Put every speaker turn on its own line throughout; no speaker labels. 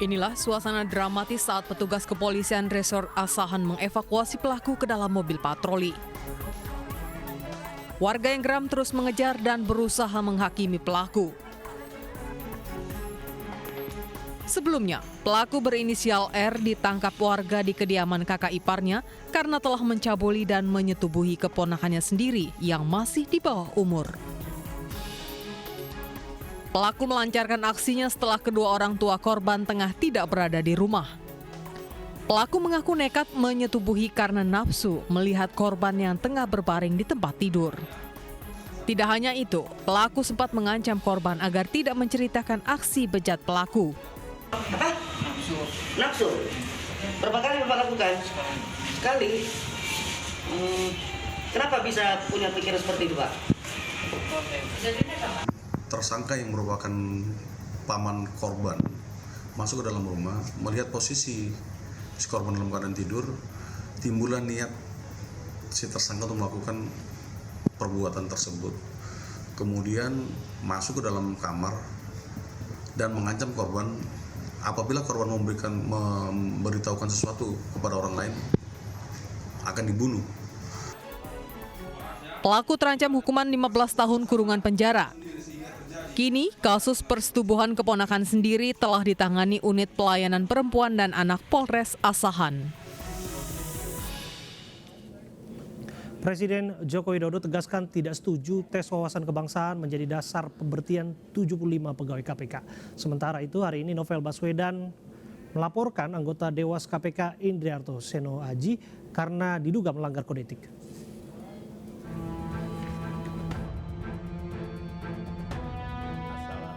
Inilah suasana dramatis saat petugas kepolisian Resort Asahan mengevakuasi pelaku ke dalam mobil patroli. Warga yang geram terus mengejar dan berusaha menghakimi pelaku. Sebelumnya, pelaku berinisial R ditangkap warga di kediaman kakak iparnya karena telah mencabuli dan menyetubuhi keponakannya sendiri yang masih di bawah umur. Pelaku melancarkan aksinya setelah kedua orang tua korban tengah tidak berada di rumah. Pelaku mengaku nekat menyetubuhi karena nafsu melihat korban yang tengah berbaring di tempat tidur. Tidak hanya itu, pelaku sempat mengancam korban agar tidak menceritakan aksi bejat pelaku.
Apa? Nafsu. Berapa kali Bapak lakukan? Sekali. Kenapa bisa punya pikiran seperti itu, Pak?
Tersangka yang merupakan paman korban masuk ke dalam rumah, melihat posisi si korban dalam keadaan tidur, timbullah niat si tersangka untuk melakukan perbuatan tersebut. Kemudian masuk ke dalam kamar dan mengancam korban apabila korban memberitahukan sesuatu kepada orang lain akan dibunuh.
Pelaku terancam hukuman 15 tahun kurungan penjara. Kini, kasus persetubuhan keponakan sendiri telah ditangani Unit Pelayanan Perempuan dan Anak Polres Asahan.
Presiden Joko Widodo tegaskan tidak setuju tes wawasan kebangsaan menjadi dasar pemberhentian 75 pegawai KPK. Sementara itu, hari ini Novel Baswedan melaporkan anggota Dewas KPK Indrianto Seno Aji karena diduga melanggar kode etik.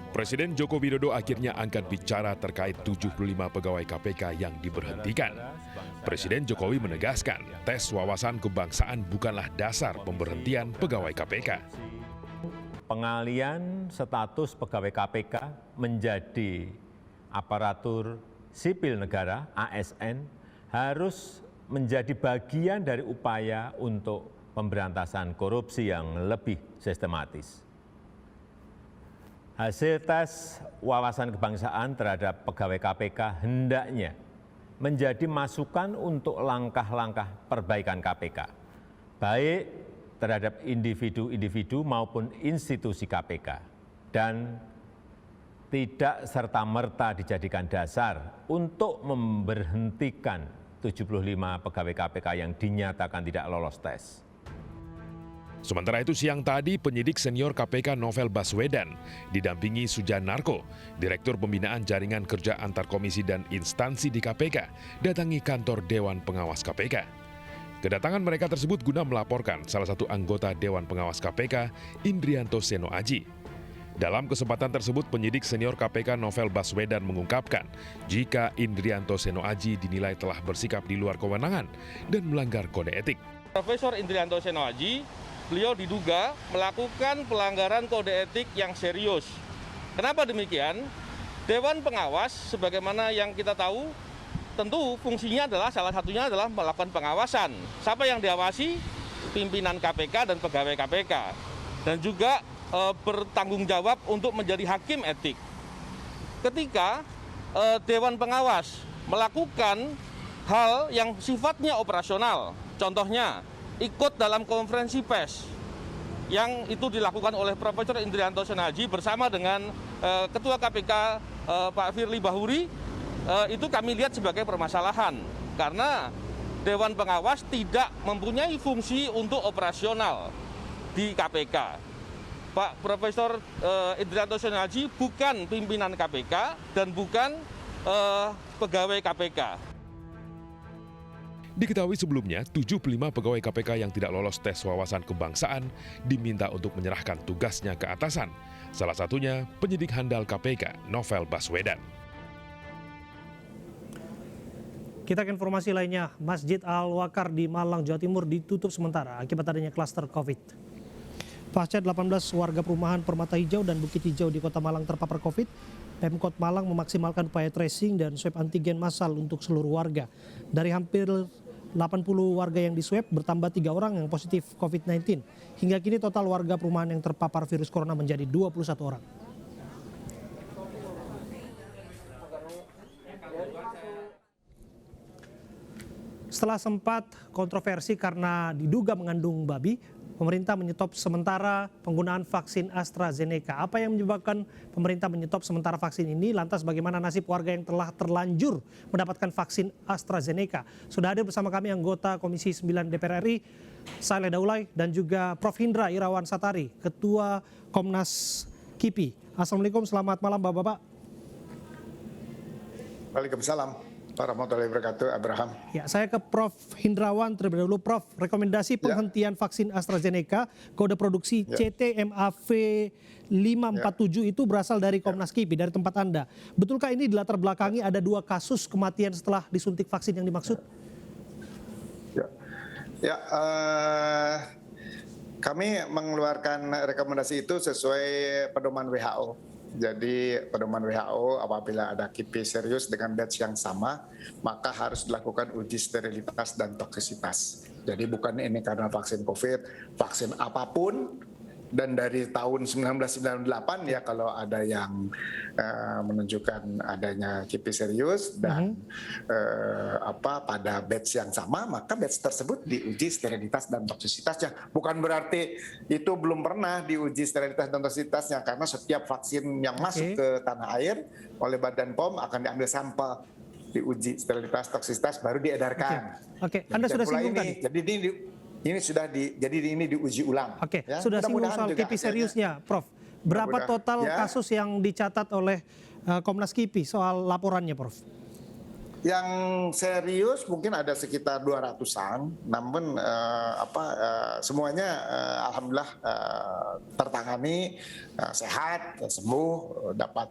Presiden Joko Widodo akhirnya angkat bicara terkait 75 pegawai KPK yang diberhentikan. Presiden Jokowi menegaskan tes wawasan kebangsaan bukanlah dasar pemberhentian pegawai KPK.
Pengalian status pegawai KPK menjadi aparatur sipil negara (ASN) harus menjadi bagian dari upaya untuk pemberantasan korupsi yang lebih sistematis. Hasil tes wawasan kebangsaan terhadap pegawai KPK hendaknya menjadi masukan untuk langkah-langkah perbaikan KPK, baik terhadap individu-individu maupun institusi KPK, dan tidak serta-merta dijadikan dasar untuk memberhentikan 75 pegawai KPK yang dinyatakan tidak lolos tes.
Sementara itu siang tadi penyidik senior KPK Novel Baswedan didampingi Sujanarko, Direktur Pembinaan Jaringan Kerja Antar Komisi dan Instansi di KPK, datangi kantor Dewan Pengawas KPK. Kedatangan mereka tersebut guna melaporkan salah satu anggota Dewan Pengawas KPK, Indrianto Seno Aji. Dalam kesempatan tersebut penyidik senior KPK Novel Baswedan mengungkapkan jika Indrianto Seno Aji dinilai telah bersikap di luar kewenangan dan melanggar kode etik.
Profesor Indrianto Seno Aji, beliau diduga melakukan pelanggaran kode etik yang serius. Kenapa demikian? Dewan Pengawas, sebagaimana yang kita tahu, tentu fungsinya adalah salah satunya adalah melakukan pengawasan. Siapa yang diawasi? Pimpinan KPK dan pegawai KPK. Dan juga bertanggung jawab untuk menjadi hakim etik. Ketika Dewan Pengawas melakukan hal yang sifatnya operasional, contohnya ikut dalam konferensi pers yang itu dilakukan oleh Profesor Indrianto Seno Aji bersama dengan Ketua KPK Pak Firly Bahuri, itu kami lihat sebagai permasalahan karena Dewan Pengawas tidak mempunyai fungsi untuk operasional di KPK. Pak Profesor Indrianto Seno Aji bukan pimpinan KPK dan bukan pegawai KPK.
Diketahui sebelumnya, 75 pegawai KPK yang tidak lolos tes wawasan kebangsaan diminta untuk menyerahkan tugasnya ke atasan. Salah satunya penyidik handal KPK, Novel Baswedan.
Kita ke informasi lainnya, Masjid Al-Wakar di Malang, Jawa Timur ditutup sementara akibat adanya klaster COVID. Pasca 18 warga perumahan Permata Hijau dan Bukit Hijau di Kota Malang terpapar COVID, Pemkot Malang memaksimalkan upaya tracing dan swab antigen massal untuk seluruh warga. Dari hampir 80 warga yang diswab bertambah 3 orang yang positif COVID-19. Hingga kini total warga perumahan yang terpapar virus corona menjadi 21 orang. Setelah sempat kontroversi karena diduga mengandung babi, pemerintah menyetop sementara penggunaan vaksin AstraZeneca. Apa yang menyebabkan pemerintah menyetop sementara vaksin ini? Lantas bagaimana nasib warga yang telah terlanjur mendapatkan vaksin AstraZeneca? Sudah hadir bersama kami anggota Komisi 9 DPR RI, Saleh Daulay, dan juga Prof. Hindra Irawan Satari, Ketua Komnas KIPI. Assalamualaikum, selamat malam Bapak-Bapak.
Waalaikumsalam warahmatullahi wabarakatuh, Abraham.
Ya, saya ke Prof. Hindrawan terlebih dahulu. Prof, rekomendasi penghentian vaksin AstraZeneca kode produksi CTMAV 547 itu berasal dari Komnas KIPI, dari tempat Anda. Betulkah ini dilatar belakangi ada 2 kasus kematian setelah disuntik vaksin yang dimaksud?
Kami mengeluarkan rekomendasi itu sesuai pedoman WHO. Jadi pedoman WHO apabila ada KIPI serius dengan batch yang sama, maka harus dilakukan uji sterilitas dan toksisitas. Jadi bukan ini karena vaksin COVID, vaksin apapun. Dan dari tahun 1998 ya kalau ada yang menunjukkan adanya KIPI serius dan pada batch yang sama, maka batch tersebut diuji sterilitas dan toksisitasnya. Bukan berarti itu belum pernah diuji sterilitas dan toksisitasnya, karena setiap vaksin yang masuk ke tanah air oleh Badan POM akan diambil sampel, diuji sterilitas toksisitas baru diedarkan.
Oke. Anda sudah singgung tadi.
Jadi ini diuji ulang.
Oke, sudah singgung soal KIPI seriusnya, Prof. Berapa total kasus yang dicatat oleh Komnas KIPI soal laporannya, Prof?
Yang serius mungkin ada sekitar 200-an, namun semuanya alhamdulillah tertangani, sehat, sembuh, dapat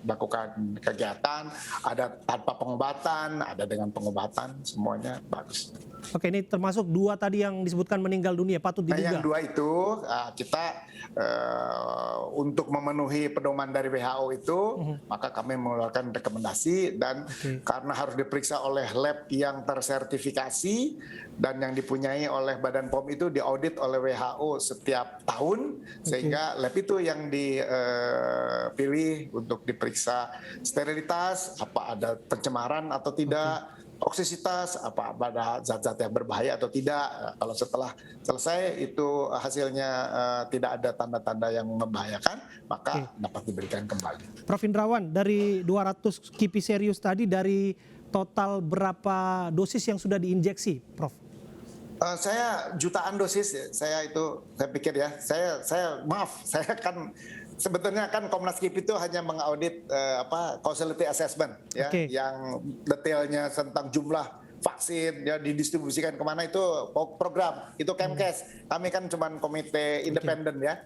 melakukan kegiatan, ada tanpa pengobatan, ada dengan pengobatan, semuanya bagus.
Oke, ini termasuk 2 tadi yang disebutkan meninggal dunia, patut diduga.
Yang 2 itu kita untuk memenuhi pedoman dari WHO itu, maka kami mengeluarkan rekomendasi dan karena harus diperiksa oleh lab yang tersertifikasi dan yang dipunyai oleh Badan POM itu diaudit oleh WHO setiap tahun, sehingga lab itu yang dipilih untuk diperiksa sterilitas, apa ada pencemaran atau tidak, toksisitas, apa ada zat-zat yang berbahaya atau tidak. Kalau setelah selesai itu hasilnya tidak ada tanda-tanda yang membahayakan, maka dapat diberikan kembali.
Prof. Hindrawan, dari 200 KIPI serius tadi, dari total berapa dosis yang sudah diinjeksi, Prof?
Saya jutaan dosis, saya pikir ya, saya kan sebetulnya kan Komnas KIPI itu hanya mengaudit causality assessment ya, yang detailnya tentang jumlah vaksin ya didistribusikan kemana itu program, itu Kemkes. Kami kan cuma komite independen ya.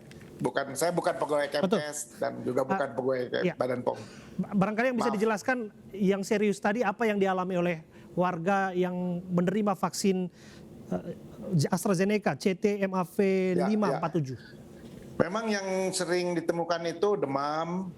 Saya bukan pegawai Kemkes dan juga bukan pegawai Badan POM.
Barangkali yang bisa dijelaskan yang serius tadi apa yang dialami oleh warga yang menerima vaksin AstraZeneca CTMAV 547.
Memang yang sering ditemukan itu demam,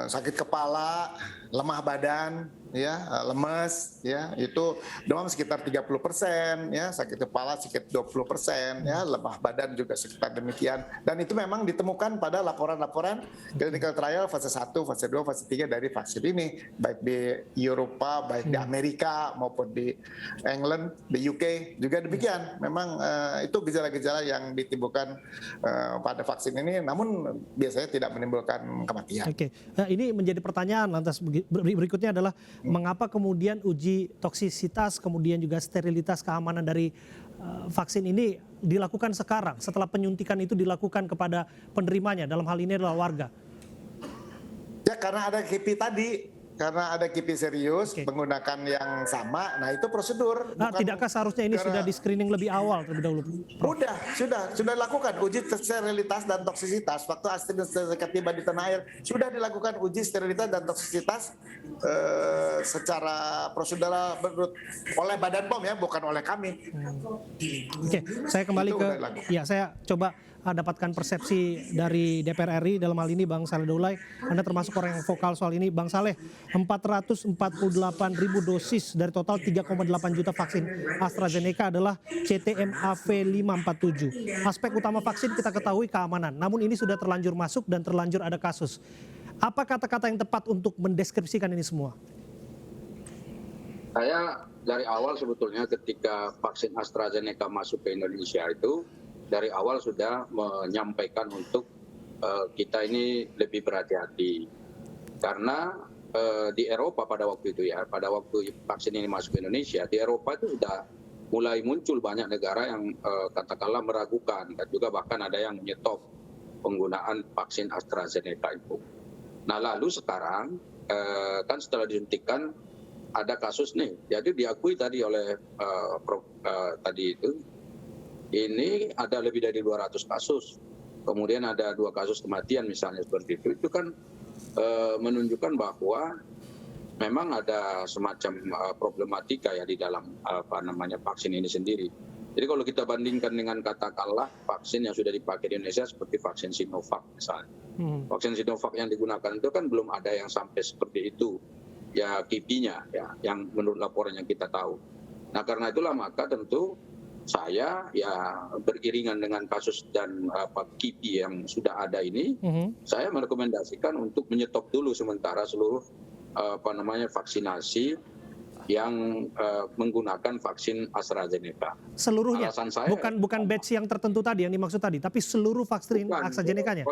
sakit kepala, lemah badan, ya, lemes, ya, itu demam sekitar 30%, ya, sakit kepala sekitar 20%, ya, lemah badan juga sekitar demikian. Dan itu memang ditemukan pada laporan-laporan clinical trial fase 1, fase 2, fase 3 dari vaksin ini, baik di Eropa, baik di Amerika maupun di England, di UK juga demikian. Memang itu gejala-gejala yang ditimbulkan pada vaksin ini, namun biasanya tidak menimbulkan kematian.
Oke, nah, ini menjadi pertanyaan lantas berikutnya adalah mengapa kemudian uji toksisitas kemudian juga sterilitas keamanan dari vaksin ini dilakukan sekarang setelah penyuntikan itu dilakukan kepada penerimanya, dalam hal ini adalah warga?
Ya karena ada KIPI tadi. Karena ada KIPI serius menggunakan yang sama, nah itu prosedur.
Tidakkah seharusnya ini sudah di screening lebih awal terlebih dahulu?
Sudah dilakukan uji sterilitas dan toksisitas. Waktu AstraZeneca tiba di tanah air, sudah dilakukan uji sterilitas dan toksisitas secara prosedural oleh Badan POM ya, bukan oleh kami.
Oke, saya kembali saya coba dapatkan persepsi dari DPR RI, dalam hal ini Bang Saleh Daulay. Anda termasuk orang yang vokal soal ini. Bang Saleh, 448.000 dosis dari total 3,8 juta vaksin AstraZeneca adalah CTMAV 547. Aspek utama vaksin kita ketahui keamanan, namun ini sudah terlanjur masuk dan terlanjur ada kasus. Apa kata-kata yang tepat untuk mendeskripsikan ini semua?
Saya dari awal sebetulnya ketika vaksin AstraZeneca masuk ke Indonesia itu dari awal sudah menyampaikan untuk kita ini lebih berhati-hati karena di Eropa pada waktu itu ya, pada waktu vaksin ini masuk ke Indonesia, di Eropa itu sudah mulai muncul banyak negara yang katakanlah meragukan dan juga bahkan ada yang menyetop penggunaan vaksin AstraZeneca itu. Nah lalu sekarang kan setelah disuntikan ada kasus nih, jadi diakui tadi oleh Prof tadi itu, ini ada lebih dari 200 kasus, kemudian ada 2 kasus kematian misalnya seperti itu kan menunjukkan bahwa memang ada semacam problematika ya di dalam vaksin ini sendiri. Jadi kalau kita bandingkan dengan katakanlah vaksin yang sudah dipakai di Indonesia seperti vaksin Sinovac misalnya, vaksin Sinovac yang digunakan itu kan belum ada yang sampai seperti itu. Ya kipinya ya yang menurut laporan yang kita tahu. Nah karena itulah maka tentu saya ya beriringan dengan kasus dan kipi yang sudah ada ini, saya merekomendasikan untuk menyetop dulu sementara seluruh vaksinasi yang menggunakan vaksin AstraZeneca.
Seluruhnya,
Alasan saya,
bukan batch yang tertentu tadi yang dimaksud tadi, tapi seluruh vaksin AstraZeneca-nya.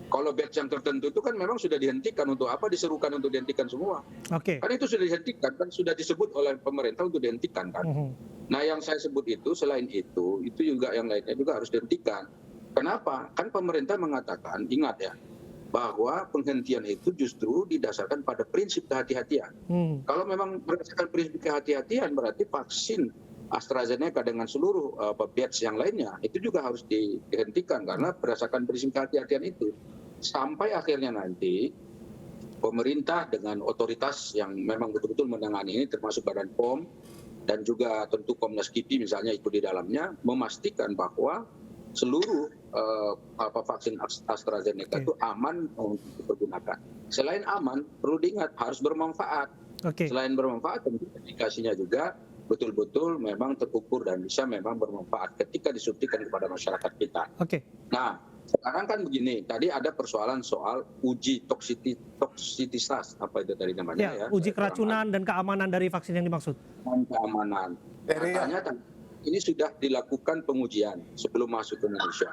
Kalau batch yang tertentu itu kan memang sudah dihentikan. Untuk apa diserukan untuk dihentikan semua?
Oke.
Kan itu sudah dihentikan, kan sudah disebut oleh pemerintah untuk dihentikan kan. Nah yang saya sebut itu selain itu juga yang lainnya juga harus dihentikan. Kenapa? Kan pemerintah mengatakan, ingat ya, bahwa penghentian itu justru didasarkan pada prinsip kehati-hatian. Kalau memang berdasarkan prinsip kehati-hatian berarti vaksin AstraZeneca dengan seluruh batch yang lainnya itu juga harus dihentikan karena berdasarkan prinsip kehati-hatian itu. Sampai akhirnya nanti pemerintah dengan otoritas yang memang betul-betul menangani ini termasuk Badan POM dan juga tentu Komnas KIPI misalnya ikut di dalamnya memastikan bahwa seluruh vaksin AstraZeneca itu aman untuk dipergunakan. Selain aman, perlu diingat harus bermanfaat. Selain bermanfaat, tentu efikasinya juga betul-betul memang terukur dan bisa memang bermanfaat ketika disuntikan kepada masyarakat kita. Nah, sekarang kan begini, tadi ada persoalan soal uji toksisitas, apa itu tadi namanya ya?
Uji keracunan dan keamanan dari vaksin yang dimaksud.
Keamanan. Katanya ini sudah dilakukan pengujian sebelum masuk ke Indonesia.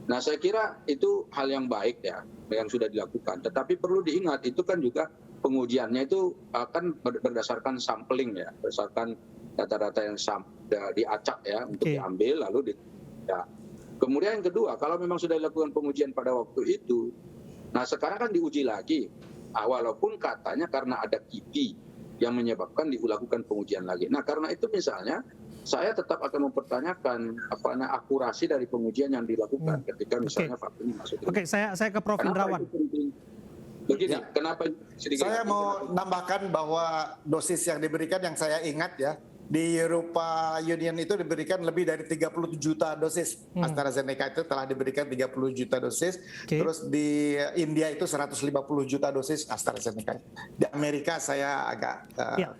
Nah saya kira itu hal yang baik ya, yang sudah dilakukan. Tetapi perlu diingat itu kan juga pengujiannya itu akan berdasarkan sampling ya, berdasarkan data-data yang diacak ya untuk diambil lalu ya. Kemudian yang kedua, kalau memang sudah dilakukan pengujian pada waktu itu, nah sekarang kan diuji lagi, walaupun katanya karena ada kipi yang menyebabkan dilakukan pengujian lagi. Nah karena itu misalnya saya tetap akan mempertanyakan akurasi dari pengujian yang dilakukan ketika misalnya vaksin masuk.
Saya ke Prof. Indrawan.
Begini, kenapa sedikit?
Saya mau nambahkan bahwa dosis yang diberikan yang saya ingat ya, di Eropa Union itu diberikan lebih dari 30 juta dosis. AstraZeneca itu telah diberikan 30 juta dosis. Terus di India itu 150 juta dosis AstraZeneca. Di Amerika saya agak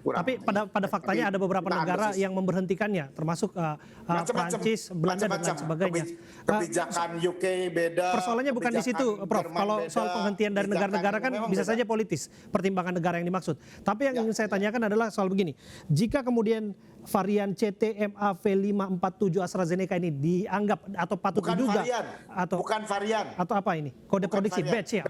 kurang.
Tapi pada faktanya ada beberapa negara yang memberhentikannya, termasuk Prancis, Belanda dan lain sebagainya.
Kebijakan UK beda.
Persoalannya bukan di situ, Prof. Kalau soal penghentian dari negara-negara kan bisa saja politis, pertimbangan negara yang dimaksud. Tapi yang ingin saya tanyakan adalah soal begini. Jika kemudian varian CTMAV547 AstraZeneca ini dianggap atau patut diduga
bukan varian
atau apa ini kode produksi batch ya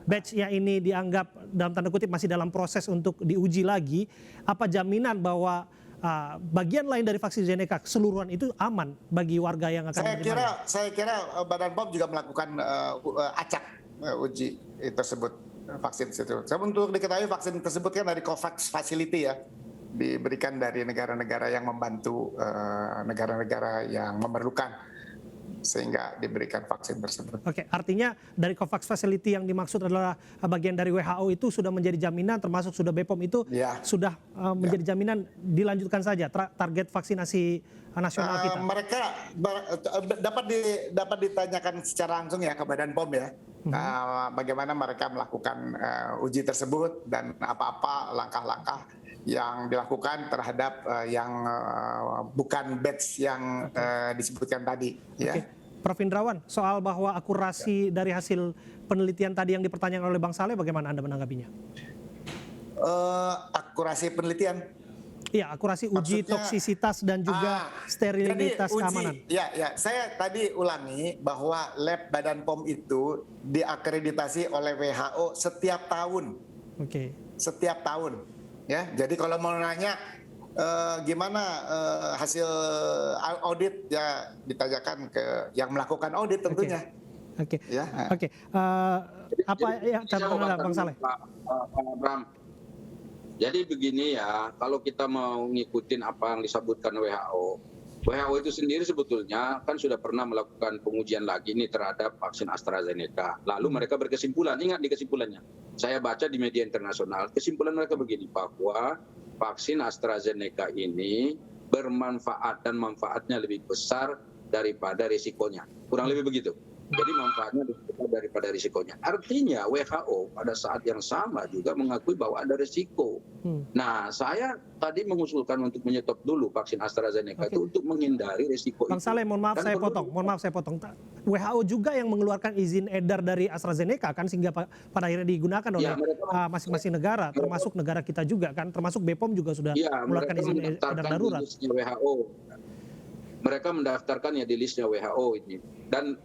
batch yang ini dianggap dalam tanda kutip masih dalam proses untuk diuji lagi, apa jaminan bahwa bagian lain dari vaksin AstraZeneca keseluruhan itu aman bagi warga yang akan menerima?
Saya kira Badan POM juga melakukan acak uji tersebut vaksin itu. Untuk diketahui vaksin tersebut kan dari COVAX Facility ya, diberikan dari negara-negara yang membantu negara-negara yang memerlukan sehingga diberikan vaksin tersebut.
Artinya dari COVAX Facility yang dimaksud adalah bagian dari WHO itu sudah menjadi jaminan, termasuk sudah BPOM itu sudah menjadi jaminan dilanjutkan saja target vaksinasi nasional kita.
Mereka dapat ditanyakan secara langsung ya ke Badan POM ya. Bagaimana mereka melakukan uji tersebut dan apa-apa langkah-langkah yang dilakukan terhadap yang bukan batch yang disebutkan tadi. Ya.
Prof. Indrawan, soal bahwa akurasi dari hasil penelitian tadi yang dipertanyakan oleh Bang Saleh, bagaimana Anda menanggapinya?
akurasi penelitian.
Iya, akurasi uji
Maksudnya,
toksisitas dan juga sterilitas
jadi
keamanan.
Ya, saya tadi ulangi bahwa lab Badan POM itu diakreditasi oleh WHO setiap tahun.
Oke.
Setiap tahun. Ya, jadi kalau mau nanya gimana hasil audit, ya ditanyakan ke yang melakukan audit tentunya.
Oke.
Ya.
Oke. Apa ya catatan Anda, Bang Saleh?
Pak Bram. Jadi begini ya, kalau kita mau ngikutin apa yang disebutkan WHO itu sendiri sebetulnya kan sudah pernah melakukan pengujian lagi nih terhadap vaksin AstraZeneca. Lalu mereka berkesimpulan, ingat di kesimpulannya, saya baca di media internasional, kesimpulan mereka begini, bahwa vaksin AstraZeneca ini bermanfaat dan manfaatnya lebih besar daripada risikonya. Kurang lebih begitu. Jadi manfaatnya lebih besar daripada risikonya. Artinya WHO pada saat yang sama juga mengakui bahwa ada risiko. Nah, saya tadi mengusulkan untuk menyetop dulu vaksin AstraZeneca itu untuk menghindari risiko
Bang
itu.
Saleh, mohon maaf saya potong. WHO juga yang mengeluarkan izin edar dari AstraZeneca kan, sehingga pada akhirnya digunakan oleh masing-masing negara, termasuk negara kita juga kan, termasuk BPOM juga sudah mengeluarkan izin edar darurat.
WHO. Mereka mendaftarkan ya di listnya WHO ini. Dan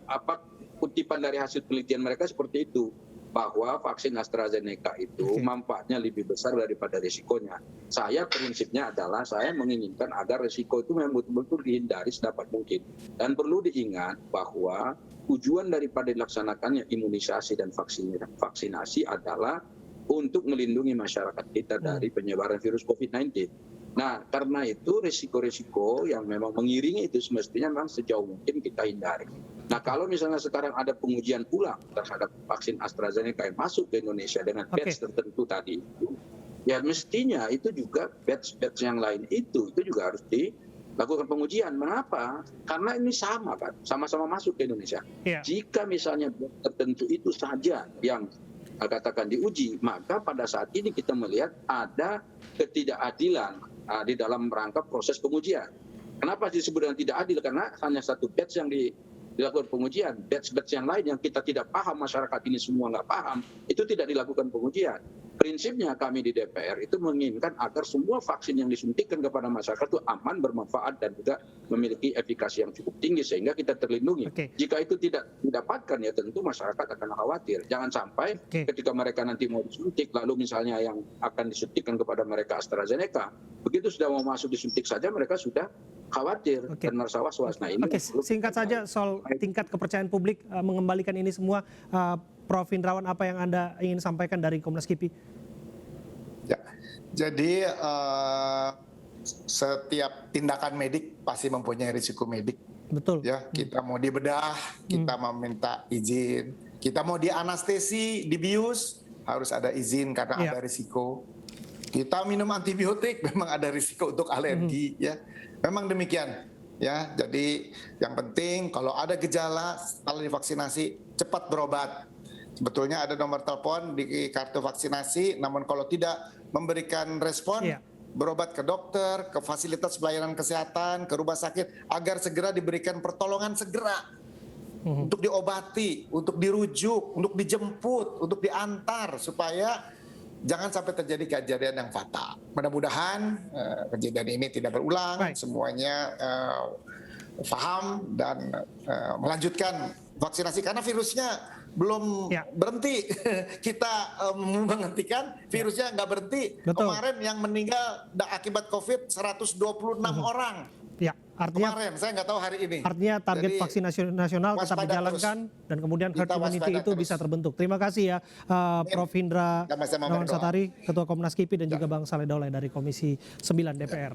kutipan dari hasil penelitian mereka seperti itu, bahwa vaksin AstraZeneca itu manfaatnya lebih besar daripada risikonya. Saya prinsipnya adalah saya menginginkan agar risiko itu memang betul-betul dihindari sedapat mungkin. Dan perlu diingat bahwa tujuan daripada dilaksanakannya imunisasi dan vaksinasi adalah untuk melindungi masyarakat kita dari penyebaran virus COVID-19. Nah, karena itu risiko-risiko yang memang mengiringi itu semestinya memang sejauh mungkin kita hindari. Nah, kalau misalnya sekarang ada pengujian ulang terhadap vaksin AstraZeneca yang masuk ke Indonesia dengan batch tertentu tadi, ya mestinya itu juga batch-batch yang lain itu juga harus dilakukan pengujian. Mengapa? Karena ini sama kan, sama-sama masuk ke Indonesia. Jika misalnya batch tertentu itu saja yang katakan diuji, maka pada saat ini kita melihat ada ketidakadilan di dalam rangka proses pengujian. Kenapa disebut dengan tidak adil? Karena hanya satu batch yang dilakukan pengujian, batch-batch yang lain yang kita tidak paham, masyarakat ini semua nggak paham, itu tidak dilakukan pengujian. Prinsipnya kami di DPR itu menginginkan agar semua vaksin yang disuntikan kepada masyarakat itu aman, bermanfaat, dan juga memiliki efikasi yang cukup tinggi sehingga kita terlindungi. Jika itu tidak didapatkan, ya tentu masyarakat akan khawatir. Jangan sampai ketika mereka nanti mau disuntik, lalu misalnya yang akan disuntikkan kepada mereka AstraZeneca, begitu sudah mau masuk disuntik saja mereka sudah khawatir dan merasa was-was. Nah, ini
singkat saja soal tingkat kepercayaan publik mengembalikan ini semua, Prof. Hindrawan, apa yang Anda ingin sampaikan dari Komnas KIPI?
Ya, jadi setiap tindakan medik pasti mempunyai risiko medik.
Betul.
Ya, kita mau dibedah, kita mau minta izin, kita mau dianestesi, dibius, harus ada izin karena ada risiko. Kita minum antibiotik memang ada risiko untuk alergi, ya. Memang demikian, ya. Jadi yang penting kalau ada gejala setelah divaksinasi cepat berobat. Sebetulnya ada nomor telepon di kartu vaksinasi, namun kalau tidak memberikan respon, berobat ke dokter, ke fasilitas pelayanan kesehatan, ke rumah sakit, agar segera diberikan pertolongan segera untuk diobati, untuk dirujuk, untuk dijemput, untuk diantar, supaya jangan sampai terjadi kejadian yang fatal. Mudah-mudahan kejadian ini tidak berulang, semuanya paham dan melanjutkan vaksinasi, karena virusnya belum berhenti. Kita menghentikan, virusnya nggak berhenti. Kemarin yang meninggal akibat COVID 126 orang.
Ya, artinya
kemarin, saya nggak tahu hari ini.
Artinya target vaksinasi nasional tetap dijalankan dan kemudian herd immunity itu bisa terbentuk. Terima kasih ya Prof. Hindrawan Satari, Ketua Komnas KIPI, dan juga Bang Saleh Daulay dari Komisi 9 DPR.